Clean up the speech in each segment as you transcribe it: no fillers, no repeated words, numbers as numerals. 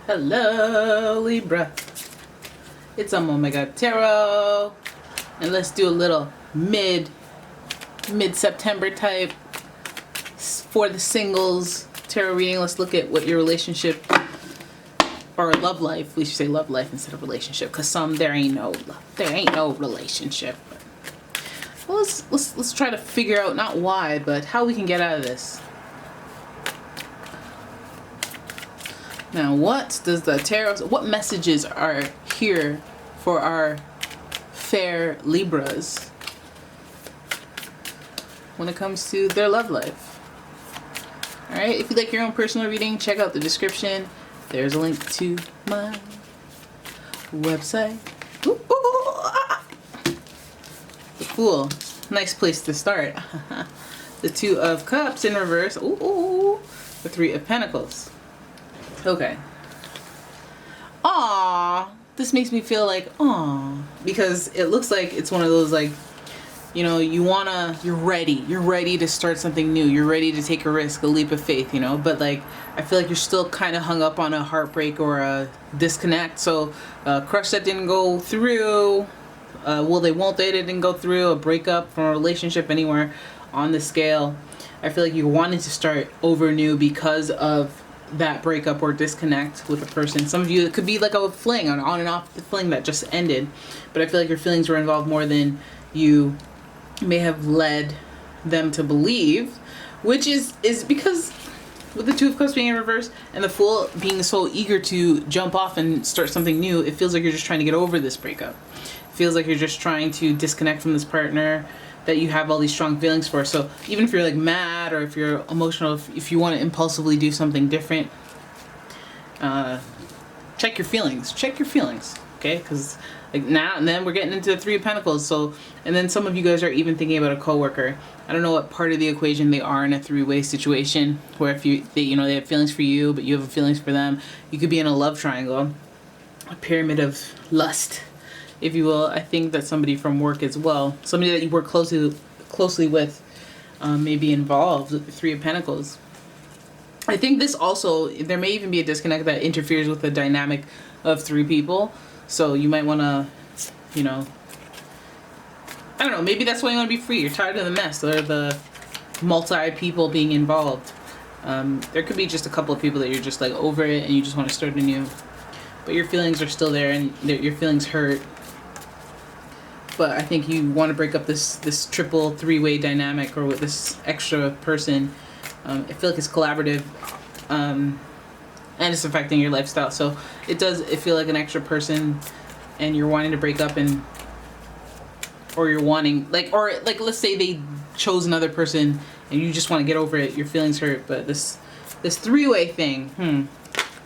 Hello, Libra. It's umomgtarot, and let's do a little mid-September type for the singles tarot reading. Let's look at what your relationship or love life. We should say love life instead of relationship, because there ain't no relationship. Well, let's try to figure out not why, but how we can get out of this. Now, what does the tarot, what messages are here for our fair Libras when it comes to their love life? Alright, if you'd like your own personal reading, check out the description. There's a link to my website. Ooh, The Fool, nice place to start. The Two of Cups in reverse. Ooh. The Three of Pentacles. Okay. Aww. This makes me feel like, aww. Because it looks like it's one of those, like, you know, you're ready to start something new. You're ready to take a risk, a leap of faith, you know. But, like, I feel like you're still kind of hung up on a heartbreak or a disconnect. So, crush that didn't go through. Will they, won't they, didn't go through. A breakup from a relationship anywhere on the scale. I feel like you wanted to start over new because of that breakup or disconnect with a person. Some of you, it could be like a fling, an on and off the fling that just ended, but I feel like your feelings were involved more than you may have led them to believe, which is because with the Two of Cups being in reverse and the Fool being so eager to jump off and start something new, it feels like you're just trying to get over this breakup. It feels like you're just trying to disconnect from this partner that you have all these strong feelings for. So even if you're like mad or if you're emotional, if you want to impulsively do something different, check your feelings, okay? Because like now and then we're getting into the Three of Pentacles. So, and then some of you guys are even thinking about a coworker. I don't know what part of the equation they are in a three-way situation, where if they have feelings for you, but you have feelings for them. You could be in a love triangle, a pyramid of lust, if you will. I think that somebody from work as well, somebody that you work closely with, may be involved with the Three of Pentacles. I think this also, there may even be a disconnect that interferes with the dynamic of three people. So you might want to, I don't know, maybe that's why you want to be free. You're tired of the mess or the multi-people being involved. There could be just a couple of people that you're just like over it and you just want to start anew. But your feelings are still there and your feelings hurt. But I think you want to break up this triple three-way dynamic, or with this extra person. I feel like it's collaborative, and it's affecting your lifestyle. So it feel like an extra person, and you're wanting to break up, or you're wanting or let's say they chose another person and you just want to get over it. Your feelings hurt, but this three-way thing,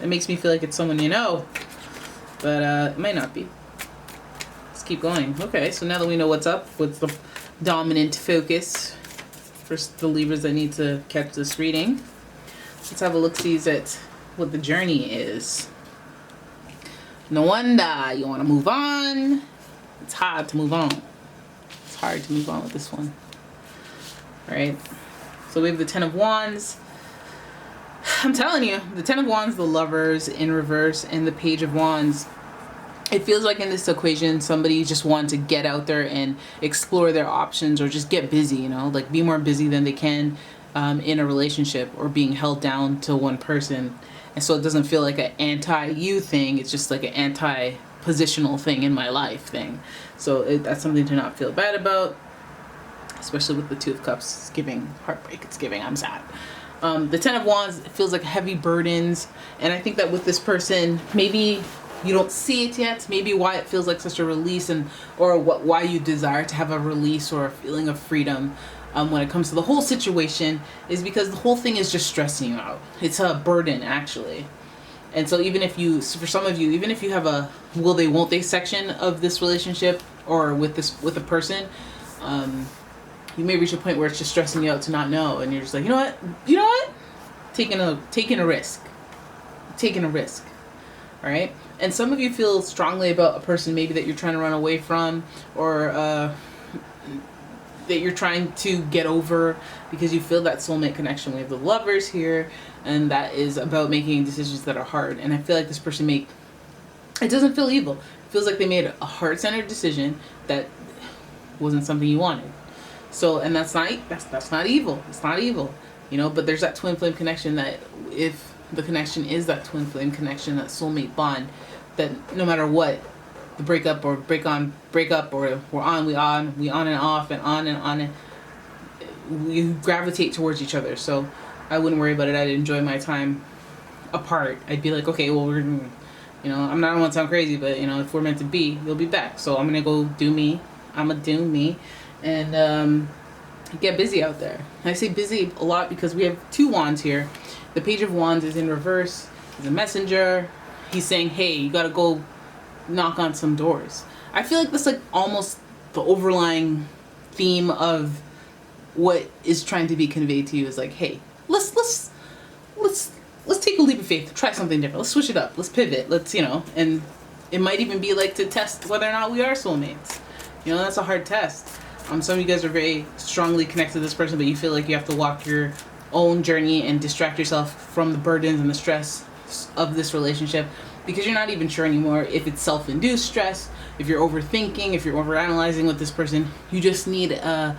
it makes me feel like it's someone you know, but it might not be. Keep going. Okay, so now that we know what's up, what's the dominant focus for the Libras that need to catch this reading, let's have a look-see at what the journey is. No wonder you want to move on. It's hard to move on. It's hard to move on with this one. All right, so we have the Ten of Wands. I'm telling you, the Ten of Wands, the Lovers in reverse, and the Page of Wands. It feels like in this equation, somebody just wanted to get out there and explore their options, or just get busy, like be more busy than they can in a relationship, or being held down to one person. And so it doesn't feel like an anti-you thing. It's just like an anti-positional thing in my life thing. So that's something to not feel bad about, especially with the Two of Cups. It's giving heartbreak. It's giving I'm sad. The Ten of Wands, it feels like heavy burdens. And I think that with this person, maybe you don't see it yet. Maybe why it feels like such a release, or why you desire to have a release or a feeling of freedom when it comes to the whole situation, is because the whole thing is just stressing you out. It's a burden, actually. And so for some of you, even if you have a will they, won't they section of this relationship or with a person, you may reach a point where it's just stressing you out to not know, and you're just like, you know what, taking a risk. All right. And some of you feel strongly about a person maybe that you're trying to run away from, or that you're trying to get over because you feel that soulmate connection. We have the Lovers here, and that is about making decisions that are hard. And I feel like this person it doesn't feel evil. It feels like they made a heart-centered decision that wasn't something you wanted. So, and that's not evil. It's not evil, you know. But there's that twin flame connection, that if the connection is that twin flame connection, that soulmate bond, that no matter what, the break up or we on and off and on and on, and we gravitate towards each other. So I wouldn't worry about it. I'd enjoy my time apart. I'd be like, okay, well, I don't want to sound crazy, but if we're meant to be, you'll be back. So I'm gonna go do me. And get busy out there. And I say busy a lot because we have 2 wands here. The Page of Wands is in reverse. He's a messenger. He's saying, hey, you gotta go knock on some doors. I feel like that's like almost the overlying theme of what is trying to be conveyed to you, is like, hey, let's take a leap of faith, try something different, let's switch it up, let's pivot, and it might even be like to test whether or not we are soulmates. That's a hard test. Some of you guys are very strongly connected to this person, but you feel like you have to walk your own journey and distract yourself from the burdens and the stress of this relationship, because you're not even sure anymore if it's self-induced stress, if you're overthinking, if you're overanalyzing with this person. You just need a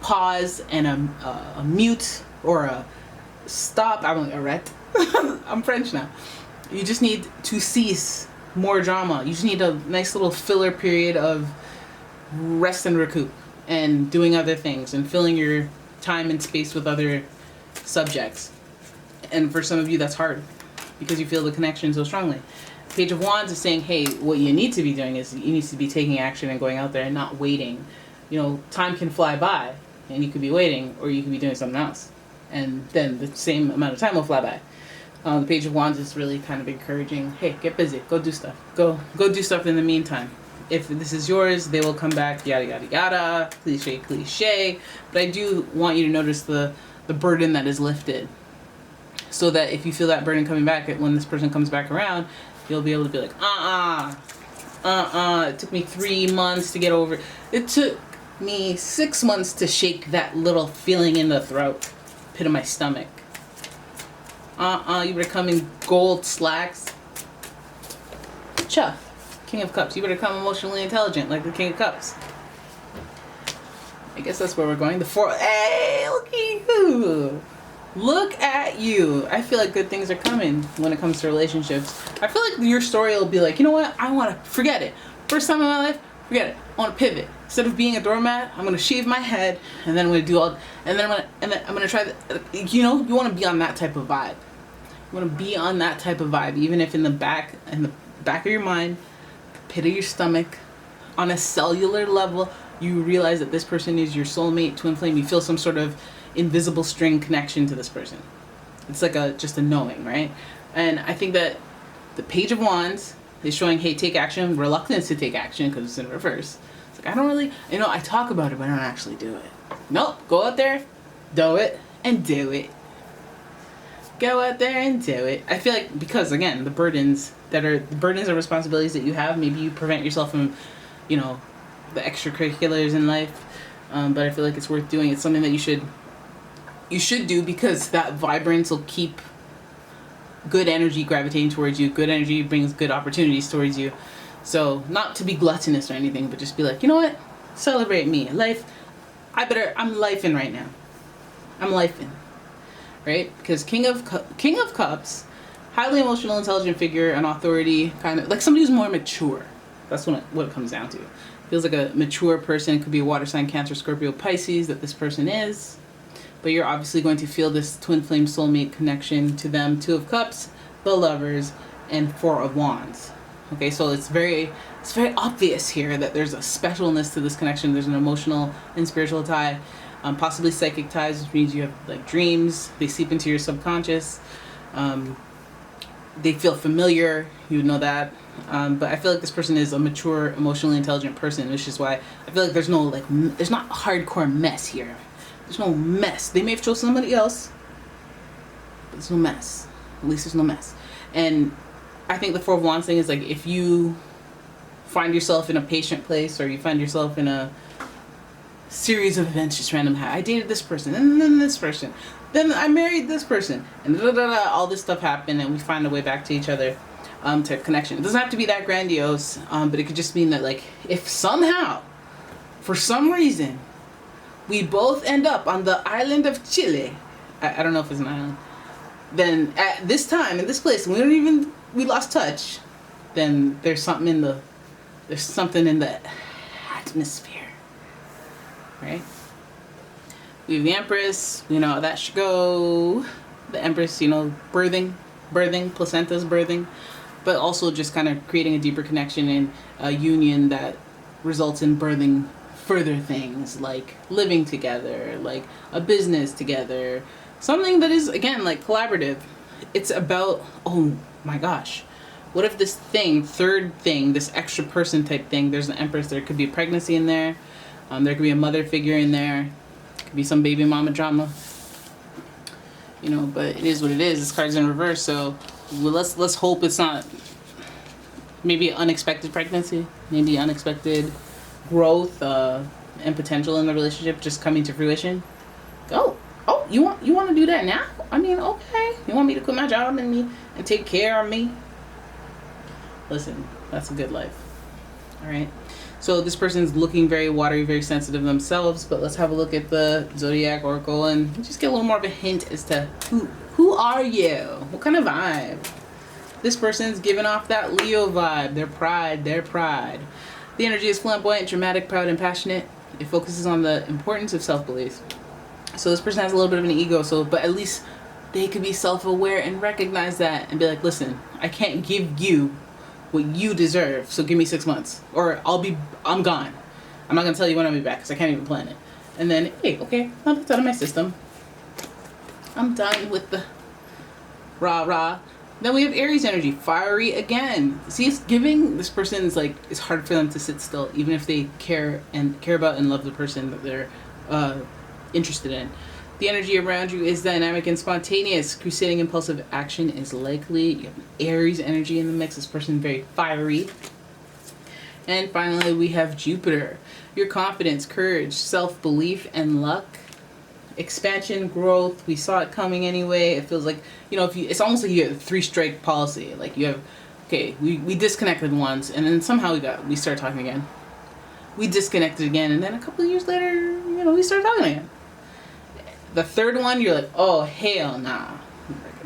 pause and a mute or a stop. I'm arrête. I'm French now. You just need to cease more drama. You just need a nice little filler period of rest and recoup and doing other things and filling your time and space with other subjects. And for some of you, that's hard because you feel the connection so strongly. Page of Wands is saying, hey, what you need to be doing is you need to be taking action and going out there and not waiting. Time can fly by and you could be waiting, or you could be doing something else, and then the same amount of time will fly by. The Page of Wands is really kind of encouraging, hey, get busy, go do stuff, go do stuff in the meantime. If this is yours, they will come back, yada yada yada, cliche. But I do want you to notice the burden that is lifted, so that if you feel that burden coming back, when this person comes back around, you'll be able to be like, it took me 3 months to get over it. It took me 6 months to shake that little feeling in the throat, pit of my stomach. You better come in gold slacks. Chuff. King of Cups. You better come emotionally intelligent like the King of Cups. I guess that's where we're going. The 4. Hey, look at you. Look at you. I feel like good things are coming when it comes to relationships. I feel like your story will be like, you know what? I want to forget it. First time in my life, forget it. I want to pivot. Instead of being a doormat, I'm going to shave my head, and then I'm going to do all, and then I'm going to try you want to be on that type of vibe. You want to be on that type of vibe, even if in the back of your mind, pit of your stomach, on a cellular level, you realize that this person is your soulmate, twin flame. You feel some sort of invisible string connection to this person. It's like just a knowing, right? And I think that the Page of Wands is showing, hey, take action, reluctance to take action because it's in reverse. It's like, I don't really, I talk about it, but I don't actually do it. Nope, go out there, do it, and do it. Go out there and do it. I feel like, because again, the burdens and responsibilities that you have, maybe you prevent yourself from, the extracurriculars in life. But I feel like it's worth doing. It's something that you should do, because that vibrance will keep good energy gravitating towards you. Good energy brings good opportunities towards you. So not to be gluttonous or anything, but just be like, you know what? Celebrate me. Life. I'm lifing right now. I'm lifing. Right? Because King of Cups, highly emotional, intelligent figure, an authority, kind of like somebody who's more mature. That's what it comes down to. Feels like a mature person. It could be a water sign, Cancer, Scorpio, Pisces that this person is. But you're obviously going to feel this twin flame soulmate connection to them. 2 of Cups, the Lovers, and 4 of Wands. Okay, so it's very obvious here that there's a specialness to this connection. There's an emotional and spiritual tie. Possibly psychic ties, which means you have like dreams. They seep into your subconscious. They feel familiar. You know that. But I feel like this person is a mature, emotionally intelligent person, which is why I feel like there's not hardcore mess here. There's no mess. They may have chosen somebody else, but there's no mess. At least there's no mess. And I think the 4 of Wands thing is like, if you find yourself in a patient place, or you find yourself in a series of events just random. I dated this person, and then this person, then I married this person, and all this stuff happened, and we find a way back to each other, type connection. It doesn't have to be that grandiose, but it could just mean that, like, if somehow, for some reason, we both end up on the island of Chile, I don't know if it's an island, then at this time, in this place, we lost touch, then there's something in the atmosphere. Right? We have the Empress, you know how that should go. The Empress, you know, birthing, placenta's birthing, but also just kind of creating a deeper connection and a union that results in birthing further things, like living together, like a business together, something that is, again, like collaborative. It's about, oh my gosh, what if this thing, third thing, this extra person type thing, there's an Empress, there could be a pregnancy in there. There could be a mother figure in there. Could be some baby mama drama. You know, but it is what it is. This card's in reverse, so let's hope it's not maybe unexpected pregnancy, maybe unexpected growth and potential in the relationship just coming to fruition. Oh, you want to do that now? I mean, okay. You want me to quit my job and take care of me? Listen, that's a good life. All right. So this person's looking very watery, very sensitive themselves, but let's have a look at the Zodiac Oracle and just get a little more of a hint as to who are you? What kind of vibe? This person's giving off that Leo vibe, their pride. The energy is flamboyant, dramatic, proud, and passionate. It focuses on the importance of self-belief. So this person has a little bit of an ego, but at least they could be self-aware and recognize that and be like, listen, I can't give you what you deserve, so give me 6 months, or I'm gone. I'm not gonna tell you when I'll be back because I can't even plan it. And then, hey, okay, that's out of my system. I'm done with the rah. Then we have Aries energy, fiery again. See, it's giving this person's like, it's hard for them to sit still, even if they care about and love the person that they're interested in. The energy around you is dynamic and spontaneous. Crusading impulsive action is likely. You have Aries energy in the mix. This person very fiery. And finally, we have Jupiter. Your confidence, courage, self-belief, and luck. Expansion, growth. We saw it coming anyway. It feels like, you know, it's almost like you have a 3-strike policy. Like you have, okay, we disconnected once, and then somehow we started talking again. We disconnected again, and then a couple of years later, you know, we started talking again. The third one, you're like, oh, hell nah.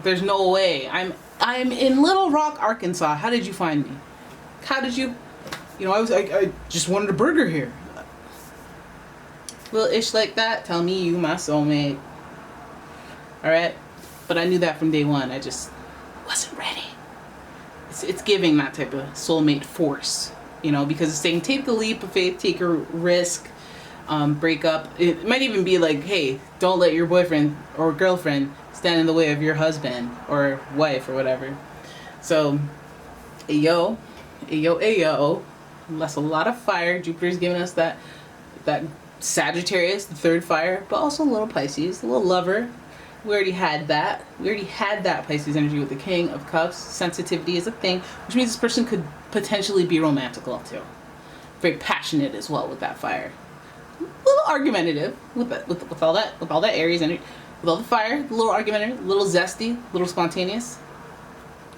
There's no way. I'm in Little Rock, Arkansas. How did you find me? How did you, you know, I just wanted a burger here. Little ish like that, tell me you my soulmate. Alright? But I knew that from day one. I just wasn't ready. It's giving that type of soulmate force. You know, because it's saying take the leap of faith, take a risk. Break up. It might even be like, hey, don't let your boyfriend or girlfriend stand in the way of your husband or wife or whatever. So, ayo. That's a lot of fire. Jupiter's giving us that Sagittarius, the third fire, but also a little Pisces, a little lover. We already had that. Pisces energy with the King of Cups. Sensitivity is a thing, which means this person could potentially be romantical too. Very passionate as well with that fire. A little argumentative with all that Aries energy, with all the fire. A little argumentative, a little zesty, a little spontaneous.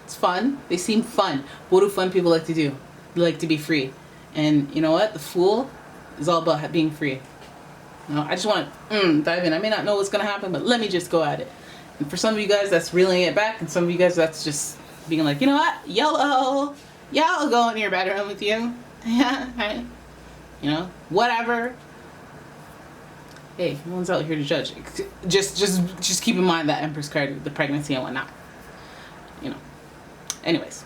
It's fun. They seem fun. What do fun people like to do? They like to be free. And you know what? The Fool is all about being free. You know, I just want to dive in. I may not know what's going to happen, but let me just go at it. And for some of you guys, that's reeling it back. And some of you guys, that's just being like, you know what? YOLO. Yeah, I'll go in your bedroom with you. Yeah, right. You know, whatever. Hey, no one's out here to judge. Just keep in mind that Empress card, the pregnancy and whatnot. You know. Anyways,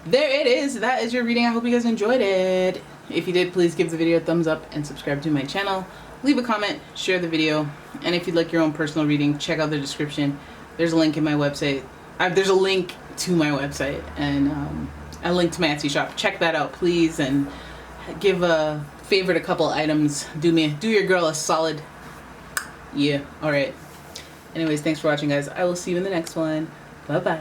there it is. That is your reading. I hope you guys enjoyed it. If you did, please give the video a thumbs up and subscribe to my channel. Leave a comment, share the video, and if you'd like your own personal reading, check out the description. There's a link in my website. There's a link to my website and a link to my Etsy shop. Check that out, please, and give a favorite a couple items. Do your girl a solid. Yeah. All right. Anyways, thanks for watching, guys. I will see you in the next one. Bye bye.